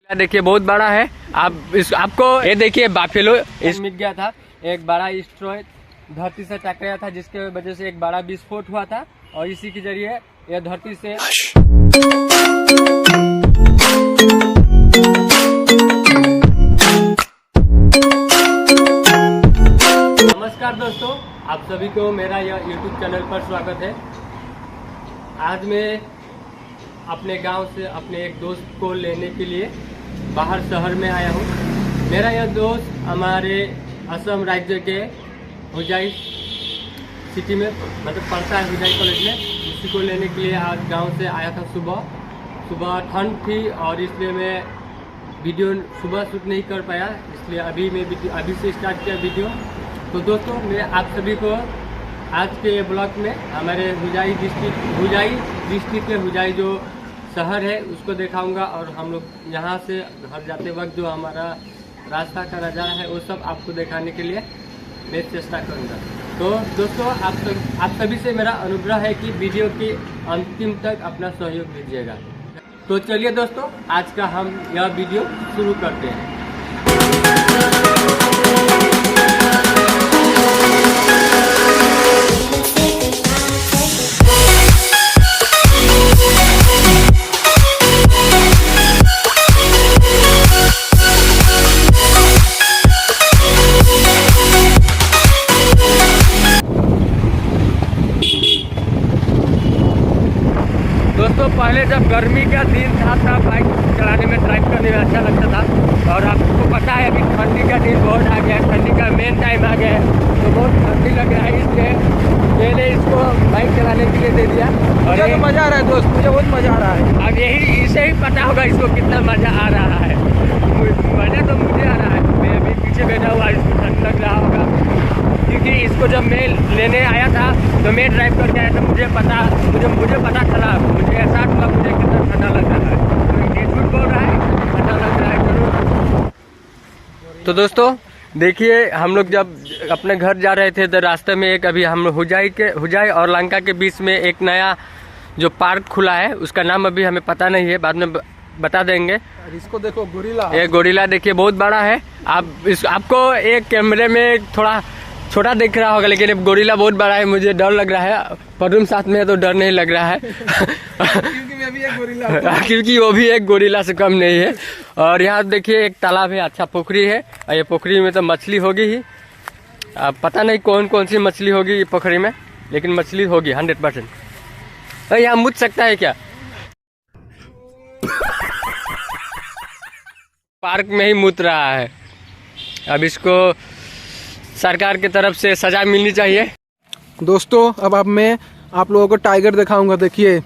देखिए बहुत बड़ा है। आप आपको ये देखिए बाफेलो मिल गया था। एक बड़ा एस्टेरॉयड धरती से टकराया था, जिसके वजह से एक बड़ा विस्फोट हुआ था और इसी के जरिए यह धरती से नमस्कार दोस्तों, आप सभी को मेरा यह YouTube चैनल पर स्वागत है। आज मैं अपने गांव से अपने एक दोस्त को लेने के लिए बाहर शहर में आया हूं। मेरा यह दोस्त हमारे असम राज्य के हुजाई सिटी में मतलब पढ़ता है, हुजाई कॉलेज में। उसी को लेने के लिए आज गांव से आया था। सुबह ठंड थी और इसलिए मैं वीडियो सुबह शूट नहीं कर पाया, इसलिए अभी से स्टार्ट किया वीडियो। तो दोस्तों, मैं आप सभी को आज के ब्लॉग में हमारे हुजाई डिस्ट्रिक्ट के हुजाई जो शहर है उसको दिखाऊंगा और हम लोग यहाँ से घर जाते वक्त जो हमारा रास्ता का नज़ारा है वो सब आपको दिखाने के लिए मैं चेष्टा करूँगा। तो दोस्तों, आप सभी से मेरा अनुग्रह है कि वीडियो के अंतिम तक अपना सहयोग दीजिएगा। तो चलिए दोस्तों, आज का हम यह वीडियो शुरू करते हैं। दोस्तों, पहले जब गर्मी का दिन था तब बाइक चलाने में, ड्राइव करने में अच्छा लगता था। और आपको पता है अभी ठंडी का दिन बहुत आ गया है, ठंडी का मेन टाइम आ गया है, तो बहुत ठंडी लग रहा है। इसलिए मैंने इसको बाइक चलाने के लिए दे दिया और मुझे तो मज़ा आ रहा है दोस्त, मुझे बहुत मज़ा आ रहा है। अब यही इसे ही पता होगा इसको कितना मज़ा आ रहा है। मज़ा तो मुझे आ रहा है। मैं अभी पीछे बैठा हुआ, इसको ठंड लग रहा होगा क्योंकि इसको जब मैं लेने आया था तो मैं ड्राइव करके आया था। मुझे पता चला, मुझे एहसास हुआ मुझे कितना ठंडा लग रहा है। तो ये झूठ बोल रहा है, ठंडा लग रहा है जरूर। तो दोस्तों देखिए, हम लोग जब अपने घर जा रहे थे तो रास्ते में एक अभी हम हुजाई और लंका के बीच में एक नया जो पार्क खुला है, उसका नाम अभी हमें पता नहीं है, बाद में बता देंगे। इसको देखो, गोरिल्ला। ये गोरिल्ला देखिए बहुत बड़ा है। आपको एक कैमरे में थोड़ा छोटा दिख रहा होगा, लेकिन गोरिल्ला बहुत बड़ा है। मुझे डर लग रहा है। परुम साथ में है तो डर नहीं लग रहा है क्योंकि मैं भी एक गोरिल्ला हूं। क्योंकि वो भी एक गोरिल्ला से कम नहीं है। और यहाँ देखिए एक तालाब है, अच्छा पोखरी है, और ये पोखरी में तो मछली होगी ही। पता नहीं कौन कौन सी मछली होगी ये पोखरी में, लेकिन मछली होगी 100%। यहाँ मुझ सकता है क्या? पार्क में ही मुत रहा है। अब इसको सरकार की तरफ से सजा मिलनी चाहिए। दोस्तों, अब मैं आप लोगों को टाइगर दिखाऊंगा। देखिए,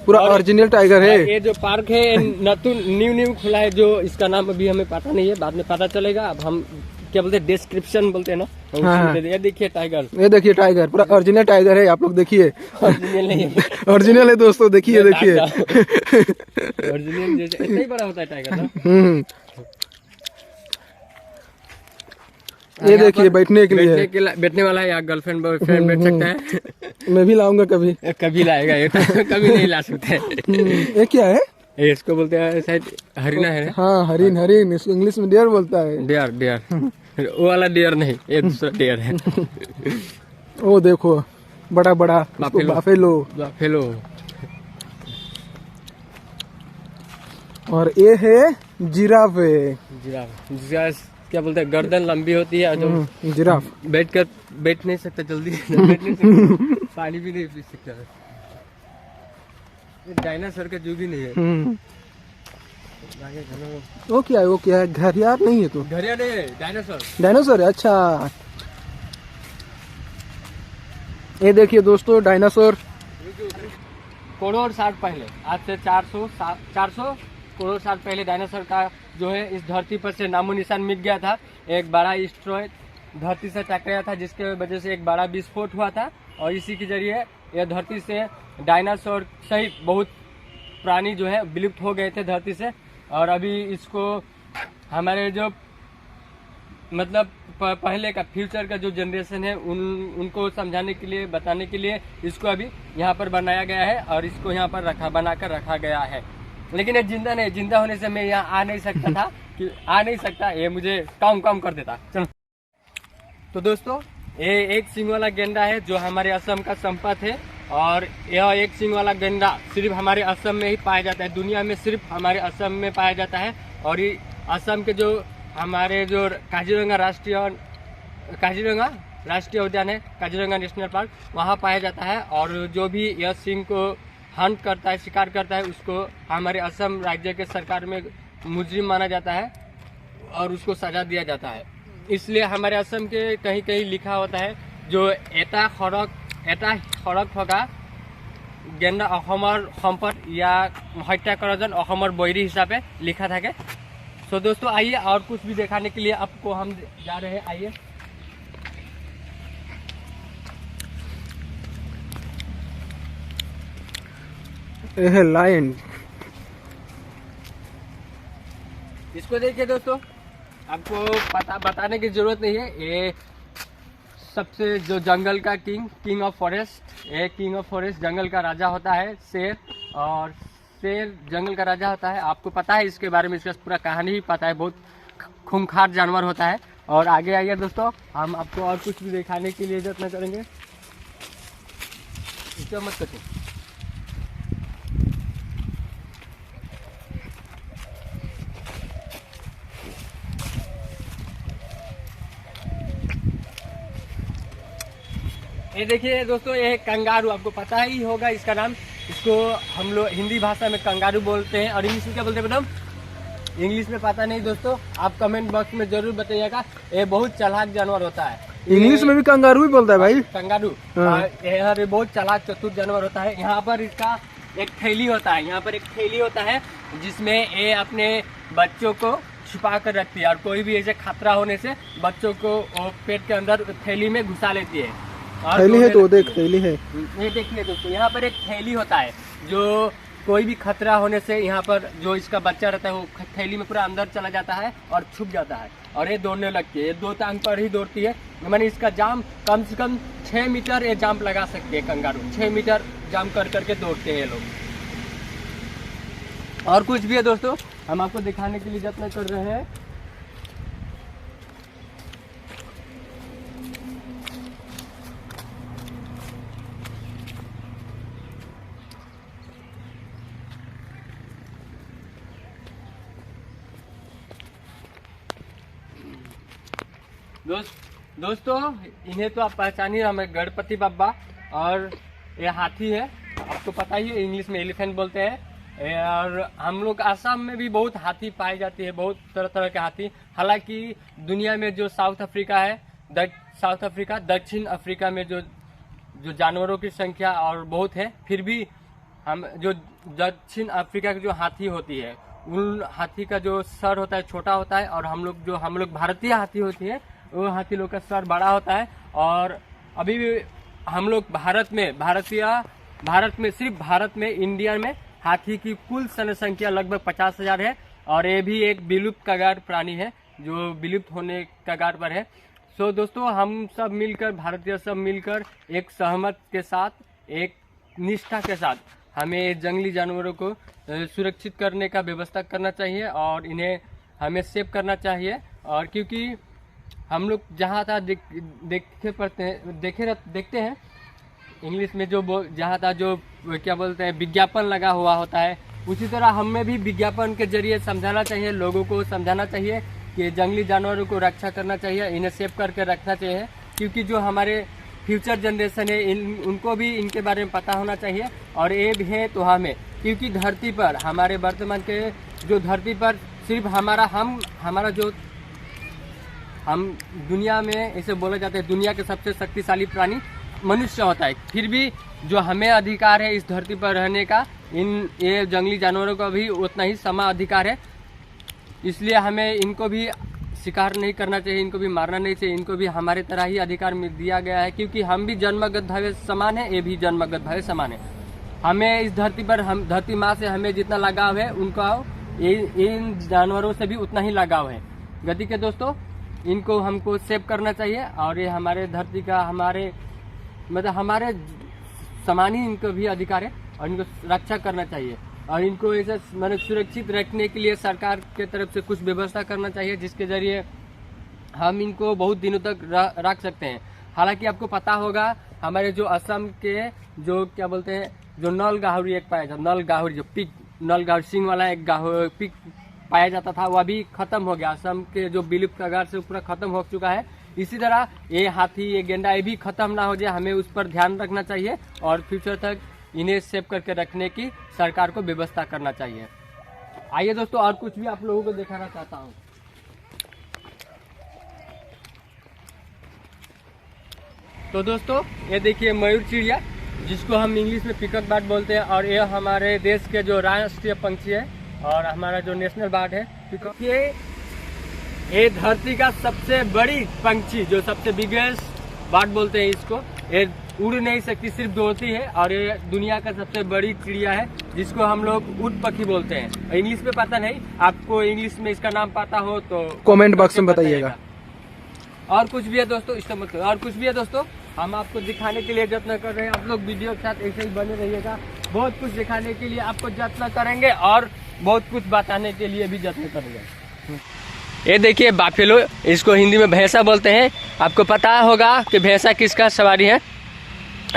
पूरा ओरिजिनल टाइगर है। ये जो पार्क है न्यू खुला है, जो इसका नाम अभी हमें पता नहीं है, बाद में पता चलेगा। अब हम क्या बोलते हैं, डिस्क्रिप्शन बोलते हैं ना। हाँ। ये देखिए टाइगर, ये देखिए टाइगर, पूरा ओरिजिनल टाइगर है। आप लोग देखिए, ओरिजिनल नहीं है, ओरिजिनल है दोस्तों। देखिए ओरिजिनल जैसे इतना ही बड़ा होता है टाइगर ना। ये देखिए बैठने के लिए, बैठने वाला है। यहाँ गर्लफ्रेंड बॉयफ्रेंड बैठ सकता है। मैं भी लाऊंगा कभी लाएगा ये, कभी नहीं ला सकते। ये क्या है? इसको बोलते हैं शायद हरिना है। हाँ, हरिन। इसको इंग्लिश में डियर बोलता है। डियर वो वाला डियर नहीं, ये दूसरा डियर है। ओ देखो, बड़ा बाफेलो। और ये है जिराफ। जिसका क्या बोलते हैं, गर्दन लंबी होती है, जो जिराफ बैठ नहीं सकता जल्दी, बैठ नहीं सकता, पानी भी नहीं पी सकता। डायनासोर का जो भी नहीं है। वो क्या है? घड़ियाल नहीं है? तो घड़ियाल नहीं है, डायनासोर है। अच्छा, ये देखिए दोस्तों, डायनासोर करोड़ साल पहले, आज से 400 करोड़ साल पहले डायनासोर का जो है इस धरती पर से नामो निशान मिट गया था। एक बड़ा एस्टेरॉयड धरती से टकराया था, जिसके वजह से एक बड़ा विस्फोट हुआ था और इसी के जरिए यह धरती से डायनासोर सहित बहुत प्राणी जो है विलुप्त हो गए थे धरती से। और अभी इसको हमारे जो मतलब पहले का फ्यूचर का जो जनरेशन है उनको समझाने के लिए, बताने के लिए इसको अभी यहाँ पर बनाया गया है और इसको यहाँ पर बनाकर रखा गया है। लेकिन ये जिंदा नहीं, जिंदा होने से मैं यहाँ आ नहीं सकता था कि आ नहीं सकता, ये मुझे काम कर देता। चलो तो दोस्तों, ये एक सींग वाला गेंडा है जो हमारे असम का संपत है, और यह एक सींग वाला गेंडा सिर्फ हमारे असम में ही पाया जाता है, दुनिया में सिर्फ हमारे असम में पाया जाता है। और ये असम के जो हमारे जो काजीरंगा राष्ट्रीय उद्यान है, काजीरंगा नेशनल पार्क, वहाँ पाया जाता है। और जो भी यह सींग को हंट करता है, शिकार करता है, उसको हमारे असम राज्य के सरकार में मुजरिम माना जाता है और उसको सजा दिया जाता है। इसलिए हमारे असम के कहीं कहीं लिखा होता है जो एटा खड़क থকা गेंडा अहोमर सम्पद या हत्या कराजन अहोमर बैरी हिसाबे लिखा থাকে। सो दोस्तों आइए और कुछ भी दिखाने के लिए आपको हम जा रहे हैं, आइए। ये है लायन। इसको देखिए दोस्तों, आपको बताने की जरूरत नहीं है, ये सबसे जो जंगल का किंग ऑफ फॉरेस्ट, ये किंग ऑफ फॉरेस्ट जंगल का राजा होता है शेर, और शेर जंगल का राजा होता है। आपको पता है इसके बारे में, इसका पूरा कहानी भी पता है, बहुत खूंखार जानवर होता है। और आगे आइए दोस्तों, हम आपको और कुछ भी दिखाने के लिए यत्न करेंगे। इसको मत करो। ये देखिए दोस्तों, ये कंगारू, आपको पता ही होगा इसका नाम। इसको हम लोग हिंदी भाषा में कंगारू बोलते हैं, और इंग्लिश में क्या बोलते हैं मैडम? इंग्लिश में पता नहीं दोस्तों, आप कमेंट बॉक्स में जरूर बताइएगा। ये बहुत चालाक जानवर होता है। इंग्लिश में भी कंगारू ही बोलता है भाई, कंगारू। हाँ। ये बहुत चालाक चतुर जानवर होता है। यहाँ पर इसका एक थैली होता है, यहाँ पर एक थैली होता है जिसमें ये अपने बच्चों को छुपा कर रखती है, और कोई भी ऐसे खतरा होने से बच्चों को पेट के अंदर थैली में घुसा लेती है। थैली है तो देख, थैली है। ये देखिए दोस्तों, यहाँ पर एक थैली होता है, जो कोई भी खतरा होने से यहाँ पर जो इसका बच्चा रहता है वो थैली में पूरा अंदर चला जाता है और छुप जाता है, और ये दौड़ने लगती है। ये 2 टांग पर ही दौड़ती है। मैंने इसका जाम कम से कम 6 मीटर ये जाम्प लगा सकते हैं कंगारू, 6 मीटर जाम्प कर करके दौड़ते हैं ये लोग। और कुछ भी है दोस्तों, हम आपको दिखाने के लिए यत्न कर रहे हैं। दोस्तों इन्हें तो आप पहचानिए, हमें गणपति बाबा, और ये हाथी है, आपको पता ही है, इंग्लिश में एलिफेंट बोलते हैं। और हम लोग असम में भी बहुत हाथी पाई जाती है, बहुत तरह तरह के हाथी। हालांकि दुनिया में जो साउथ अफ्रीका है, दक्षिण अफ्रीका में जो जानवरों की संख्या और बहुत है, फिर भी हम जो दक्षिण अफ्रीका की जो हाथी होती है, उन हाथी का जो सर होता है छोटा होता है, और हम लोग भारतीय हाथी होती है, वो हाथी लोग का सर बड़ा होता है। और अभी भी हम लोग भारत में सिर्फ भारत में, इंडिया में हाथी की कुल जनसंख्या लगभग 50,000 है, और ये भी एक विलुप्त कगार प्राणी है जो विलुप्त होने कगार पर है। सो दोस्तों, हम सब मिलकर, भारतीय सब मिलकर एक सहमत के साथ, एक निष्ठा के साथ हमें जंगली जानवरों को सुरक्षित करने का व्यवस्था करना चाहिए, और इन्हें हमें सेव करना चाहिए। और क्योंकि हम लोग जहाँ था देखते हैं इंग्लिश में जो जहाँ था जो क्या बोलते हैं विज्ञापन लगा हुआ होता है, उसी तरह हमें भी विज्ञापन के जरिए समझाना चाहिए, लोगों को समझाना चाहिए कि जंगली जानवरों को रक्षा करना चाहिए, इन्हें सेव करके रखना चाहिए। क्योंकि जो हमारे फ्यूचर जनरेशन है, उनको भी इनके बारे में पता होना चाहिए। और ये भी है तो हमें, क्योंकि धरती पर, हमारे वर्तमान के जो धरती पर सिर्फ हमारा जो हम दुनिया में ऐसे बोला जाता है, दुनिया के सबसे शक्तिशाली प्राणी मनुष्य होता है, फिर भी जो हमें अधिकार है इस धरती पर रहने का, ये जंगली जानवरों का भी उतना ही समान अधिकार है। इसलिए हमें इनको भी शिकार नहीं करना चाहिए, इनको भी मारना नहीं चाहिए, इनको भी हमारे तरह ही अधिकार दिया गया है, क्योंकि हम भी जन्मगत भावे समान है, ये भी जन्मगत भावे समान है। हमें इस धरती पर, हम धरती माँ से हमें जितना लगाव है, उनका इन जानवरों से भी उतना ही लगाव है। गति के दोस्तों, इनको हमको सेव करना चाहिए, और ये हमारे धरती का, हमारे समान ही इनको भी अधिकार है, और इनको रक्षा करना चाहिए। और इनको ऐसा मतलब सुरक्षित रखने के लिए सरकार के तरफ से कुछ व्यवस्था करना चाहिए, जिसके ज़रिए हम इनको बहुत दिनों तक रख सकते हैं। हालांकि आपको पता होगा हमारे जो असम के जो क्या बोलते हैं, जो नल गाहुरी एक पाया जाता, नल गाहुरी जो पिक नल गाहुरी सिंह वाला एक पिक पाया जाता था, वह भी खत्म हो गया। असम के जो विलुप्त कगार से पूरा खत्म हो चुका है। इसी तरह ये हाथी, ये गेंडा, ये भी खत्म ना हो जाए, हमें उस पर ध्यान रखना चाहिए और फ्यूचर तक इन्हें सेव करके रखने की सरकार को व्यवस्था करना चाहिए। आइए दोस्तों, और कुछ भी आप लोगों को दिखाना चाहता हूँ। तो दोस्तों ये देखिए मयूर चिड़िया, जिसको हम इंग्लिश में पीकॉक बर्ड बोलते हैं, और ये हमारे देश के जो राष्ट्रीय पंछी है और हमारा जो नेशनल बर्ड है पीकॉक। ये धरती का सबसे बड़ी पंछी, जो सबसे बिगेस्ट बर्ड बोलते हैं इसको। ये उड़ नहीं सकती, सिर्फ दौड़ती है, और ये दुनिया का सबसे बड़ी चिड़िया है, जिसको हम लोग ऊँट पक्षी बोलते हैं। इंग्लिश में पता नहीं, आपको इंग्लिश में इसका नाम पता हो तो कमेंट बॉक्स में बताइएगा। और कुछ भी है दोस्तों, इसका मतलब और कुछ भी है दोस्तों, हम आपको दिखाने के लिए यत्न कर रहे हैं। आप लोग वीडियो के साथ ऐसे ही बने रहिएगा। बहुत कुछ दिखाने के लिए आपको यत्न करेंगे और बहुत कुछ बताने के लिए भी यत्न करेंगे। ये देखिए बाफेलो, इसको हिंदी में भैंसा बोलते हैं। आपको पता होगा कि भैंसा किसका सवारी है?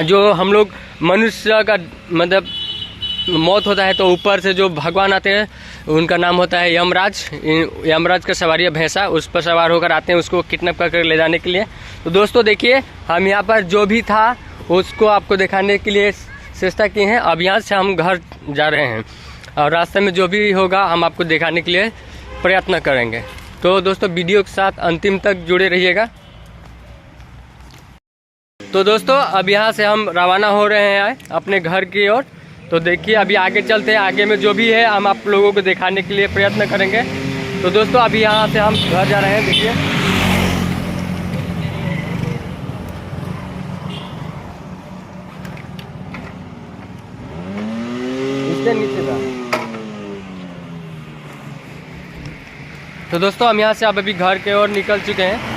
जो हम लोग मनुष्य का मतलब मौत होता है तो ऊपर से जो भगवान आते हैं उनका नाम होता है यमराज। यमराज का सवारी है भैंसा, उस पर सवार होकर आते हैं उसको किडनैप करके ले जाने के लिए। तो दोस्तों देखिए, हम यहाँ पर जो भी था उसको आपको दिखाने के लिए चेष्टा किए हैं। अब यहाँ से हम घर जा रहे हैं और रास्ते में जो भी होगा हम आपको दिखाने के लिए प्रयत्न करेंगे। तो दोस्तों वीडियो के साथ अंतिम तक जुड़े रहिएगा। तो दोस्तों अब यहाँ से हम रवाना हो रहे हैं अपने घर की ओर। तो देखिए अभी आगे चलते हैं, आगे में जो भी है हम आप लोगों को दिखाने के लिए प्रयत्न करेंगे। तो दोस्तों अभी यहाँ से हम घर जा रहे हैं। देखिए इससे नीचे था। तो दोस्तों हम यहाँ से अब अभी घर के ओर निकल चुके हैं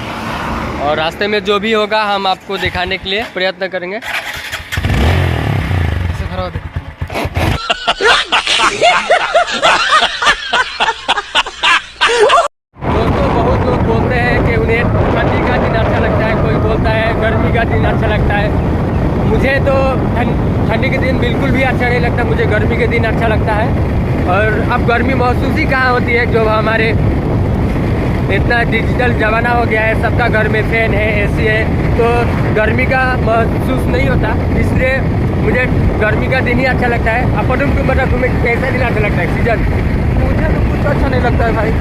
और रास्ते में जो भी होगा हम आपको दिखाने के लिए प्रयत्न करेंगे। दोस्तों बहुत लोग बोलते हैं कि उन्हें ठंडी का दिन अच्छा लगता है, कोई बोलता है गर्मी का दिन अच्छा लगता है। मुझे तो ठंडी के दिन बिल्कुल भी अच्छा नहीं लगता, मुझे गर्मी के दिन अच्छा लगता है। और अब गर्मी महसूस ही कहाँ होती है, जो हमारे इतना डिजिटल ज़माना हो गया है, सबका घर में फैन है, एसी है, तो गर्मी का महसूस नहीं होता। इसलिए मुझे गर्मी का दिन ही अच्छा लगता है। अब तुम्हें कैसा दिन अच्छा लगता है? सीजन मुझे तो कुछ अच्छा नहीं लगता है भाई,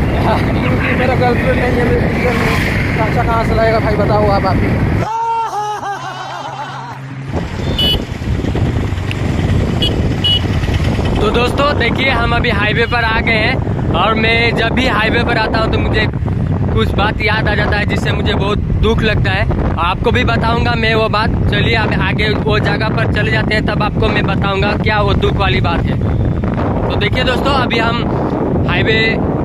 क्योंकि मेरा गर्लफ्रेंड नहीं है। मेरे सीजन में अच्छा कहाँ से लगेगा भाई, बताओ आप। तो दोस्तों देखिए हम अभी हाईवे पर आ गए हैं और मैं जब भी हाईवे पर आता हूँ तो मुझे कुछ बात याद आ जाता है, जिससे मुझे बहुत दुख लगता है। आपको भी बताऊंगा मैं वो बात। चलिए अब आगे वो जगह पर चले जाते हैं, तब आपको मैं बताऊंगा क्या वो दुख वाली बात है। तो देखिए दोस्तों अभी हम हाईवे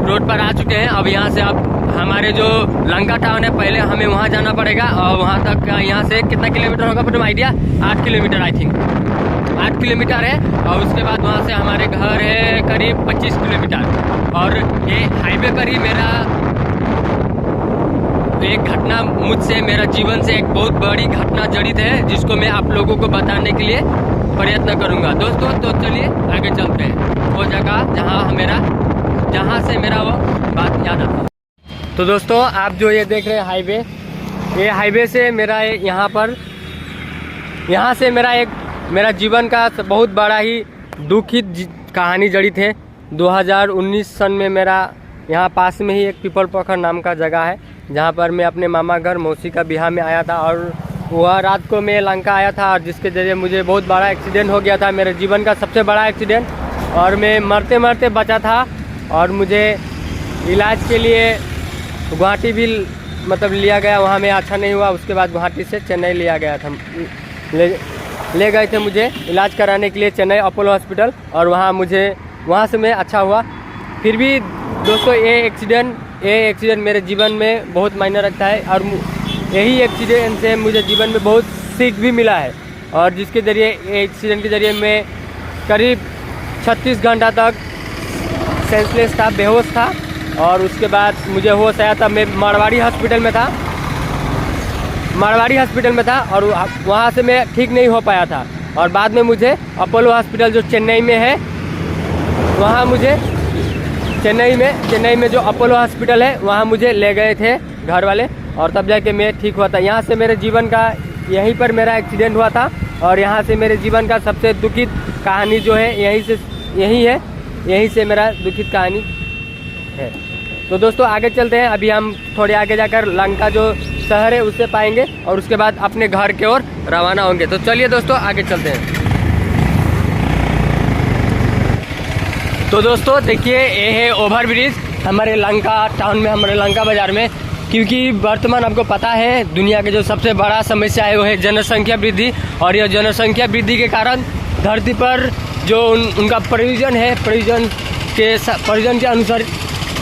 रोड पर आ चुके हैं। अब यहाँ से अब हमारे जो लंका टाउन है, पहले हमें वहाँ जाना पड़ेगा और वहाँ तक यहाँ से कितना किलोमीटर होगा पर idea? 8 kilometre, I think 8 kilometre है। और उसके बाद वहाँ से हमारे घर है करीब 25 किलोमीटर। और ये हाईवे पर ही मेरा एक घटना, मुझसे मेरा जीवन से एक बहुत बड़ी घटना जड़ित है, जिसको मैं आप लोगों को बताने के लिए प्रयत्न करूंगा दोस्तों। तो चलिए आगे चलते हैं वो जगह जहाँ से मेरा वो बात याद आता है। तो दोस्तों आप जो ये देख रहे हैं हाईवे, ये हाईवे से मेरा यहाँ से मेरा जीवन का बहुत बड़ा ही दुखित कहानी जड़ित है। 2019 सन में मेरा यहाँ पास में ही एक पीपल पोखर नाम का जगह है, जहाँ पर मैं अपने मामा घर मौसी का बिहार में आया था। और वह रात को मैं लंका आया था, और जिसके ज़रिए मुझे बहुत बड़ा एक्सीडेंट हो गया था, मेरे जीवन का सबसे बड़ा एक्सीडेंट। और मैं मरते मरते बचा था और मुझे इलाज के लिए गुवाहाटी भी मतलब लिया गया, वहाँ में अच्छा नहीं हुआ। उसके बाद गुवाहाटी से चेन्नई लिया गया था, ले गए थे मुझे इलाज कराने के लिए चेन्नई अपोलो हॉस्पिटल, और वहाँ से मैं अच्छा हुआ। फिर भी दोस्तों ये एक्सीडेंट मेरे जीवन में बहुत मायने रखता है, और यही एक्सीडेंट से मुझे जीवन में बहुत सीख भी मिला है। और जिसके ज़रिए एक्सीडेंट के ज़रिए मैं करीब 36 घंटा तक सेंसलेस था, बेहोश था। और उसके बाद मुझे होश आया तब मैं मारवाड़ी हॉस्पिटल में था, और वहाँ से मैं ठीक नहीं हो पाया था। और बाद में मुझे अपोलो हॉस्पिटल जो चेन्नई में है, वहाँ मुझे चेन्नई में जो अपोलो हॉस्पिटल है वहाँ मुझे ले गए थे घर वाले, और तब जाके मैं ठीक हुआ था। यहाँ से मेरे जीवन का, यहीं पर मेरा एक्सीडेंट हुआ था, और यहाँ से मेरे जीवन का सबसे दुखित कहानी जो है यहीं से मेरा दुखित कहानी है। तो दोस्तों आगे चलते हैं। अभी हम थोड़े आगे जाकर लंका जो शहर है उसे पाएंगे, और उसके बाद अपने घर की ओर रवाना होंगे। तो चलिए दोस्तों आगे चलते हैं। तो दोस्तों देखिए, ये है ओवर ब्रिज हमारे लंका टाउन में, हमारे लंका बाजार में। क्योंकि वर्तमान आपको पता है दुनिया के जो सबसे बड़ा समस्या है वो है जनसंख्या वृद्धि, और यह जनसंख्या वृद्धि के कारण धरती पर जो उनका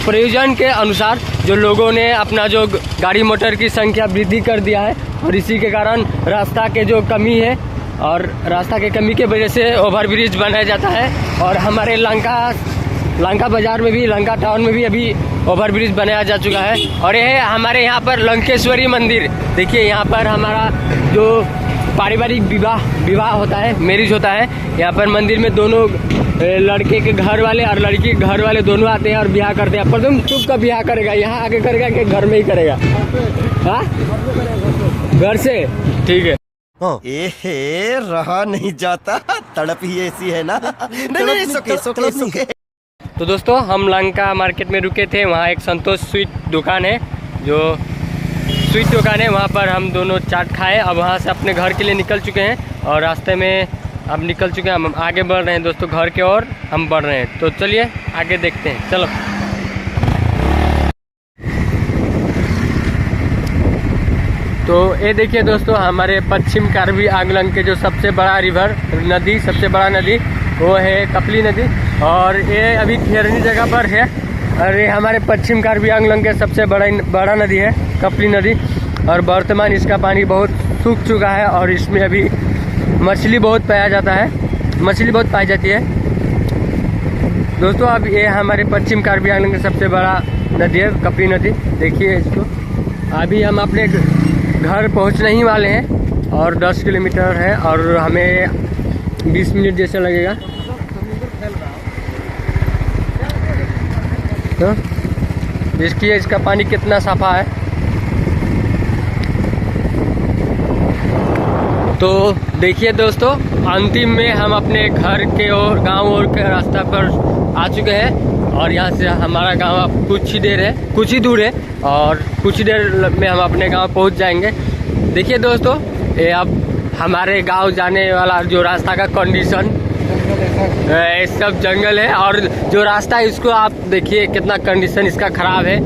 प्रयोजन के अनुसार जो लोगों ने अपना जो गाड़ी मोटर की संख्या वृद्धि कर दिया है, और इसी के कारण रास्ता के जो कमी है, और रास्ता के कमी के वजह से ओवर ब्रिज बनाया जाता है। और हमारे लंका बाजार में भी, लंका टाउन में भी अभी ओवर ब्रिज बनाया जा चुका है। और यह है हमारे यहाँ पर लंकेश्वरी मंदिर। देखिए यहाँ पर हमारा जो पारिवारिक विवाह होता है, मैरिज होता है, यहाँ पर मंदिर में दोनों लड़के के घर वाले और लड़की के घर वाले दोनों आते हैं और ब्याह करते हैं। पर तुम चुप का ब्याह करेगा, यहाँ आके करेगा कि घर में ही करेगा? हाँ, घर से, ठीक है। एहे, रहा नहीं जाता, तड़प ही ऐसी है ना। नहीं, सुके। तो दोस्तों हम लंका मार्केट में रुके थे, वहाँ एक संतोष स्वीट दुकान है, वहाँ पर हम दोनों चाट खाए। अब वहाँ से अपने घर के लिए निकल चुके हैं, और रास्ते में अब निकल चुके हैं, हम आगे बढ़ रहे हैं दोस्तों, घर के ओर हम बढ़ रहे हैं। तो चलिए आगे देखते हैं, चलो। तो ये देखिए दोस्तों, हमारे पश्चिम कार्बी आंगलन के जो सबसे बड़ा सबसे बड़ा नदी वो है कपली नदी, और ये अभी ठहरनी जगह पर है। और ये हमारे पश्चिम कार्बी आंगलन के सबसे बड़ा नदी है कपली नदी, और वर्तमान इसका पानी बहुत सूख चुका है, और इसमें अभी मछली बहुत पाई जाती है दोस्तों। अब ये हमारे पश्चिम कार्बी आंगलन का सबसे बड़ा नदी है कपली नदी, देखिए इसको। अभी हम अपने घर पहुंचने ही वाले हैं, और 10 किलोमीटर है, और हमें 20 मिनट जैसा लगेगा। तो देखिए इसका पानी कितना साफा है। तो देखिए दोस्तों, अंतिम में हम अपने घर के और गांव और के रास्ता पर आ चुके हैं, और यहाँ से हमारा गांव अब कुछ ही दूर है, और कुछ ही देर में हम अपने गांव पहुंच जाएंगे। देखिए दोस्तों, ये अब हमारे गांव जाने वाला जो रास्ता का कंडीशन, सब जंगल है, और जो रास्ता है इसको आप देखिए कितना कंडीशन इसका खराब है।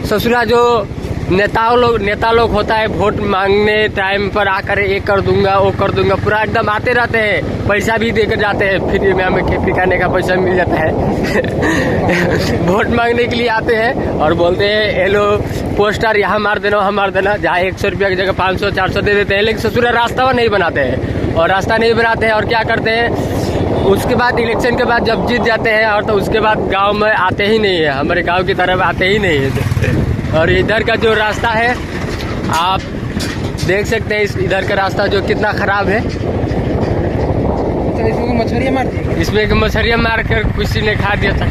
ससुरा जो नेता लोग होता है, वोट मांगने टाइम पर आकर ये कर दूंगा वो कर दूंगा, पूरा एकदम आते रहते हैं, पैसा भी देकर जाते हैं, फ्री में हमें खेती करने का पैसा मिल जाता है। वोट मांगने के लिए आते हैं और बोलते हैं हेलो पोस्टर यहाँ मार देना वहाँ मार देना, जहाँ 100 रुपया की जगह 500-400 दे देते हैं, लेकिन ससुरा रास्ता नहीं बनाते हैं, और रास्ता नहीं बनाते हैं और क्या करते हैं, उसके बाद इलेक्शन के बाद जब जीत जाते हैं और तो उसके बाद गांव में आते ही नहीं है, हमारे गांव की तरफ आते ही नहीं है। और इधर का जो रास्ता है आप देख सकते हैं, इधर का रास्ता जो कितना खराब है। इसमें मछलियाँ मार दी, इसमें मछलियाँ मार कर किसी ने खा दिया था।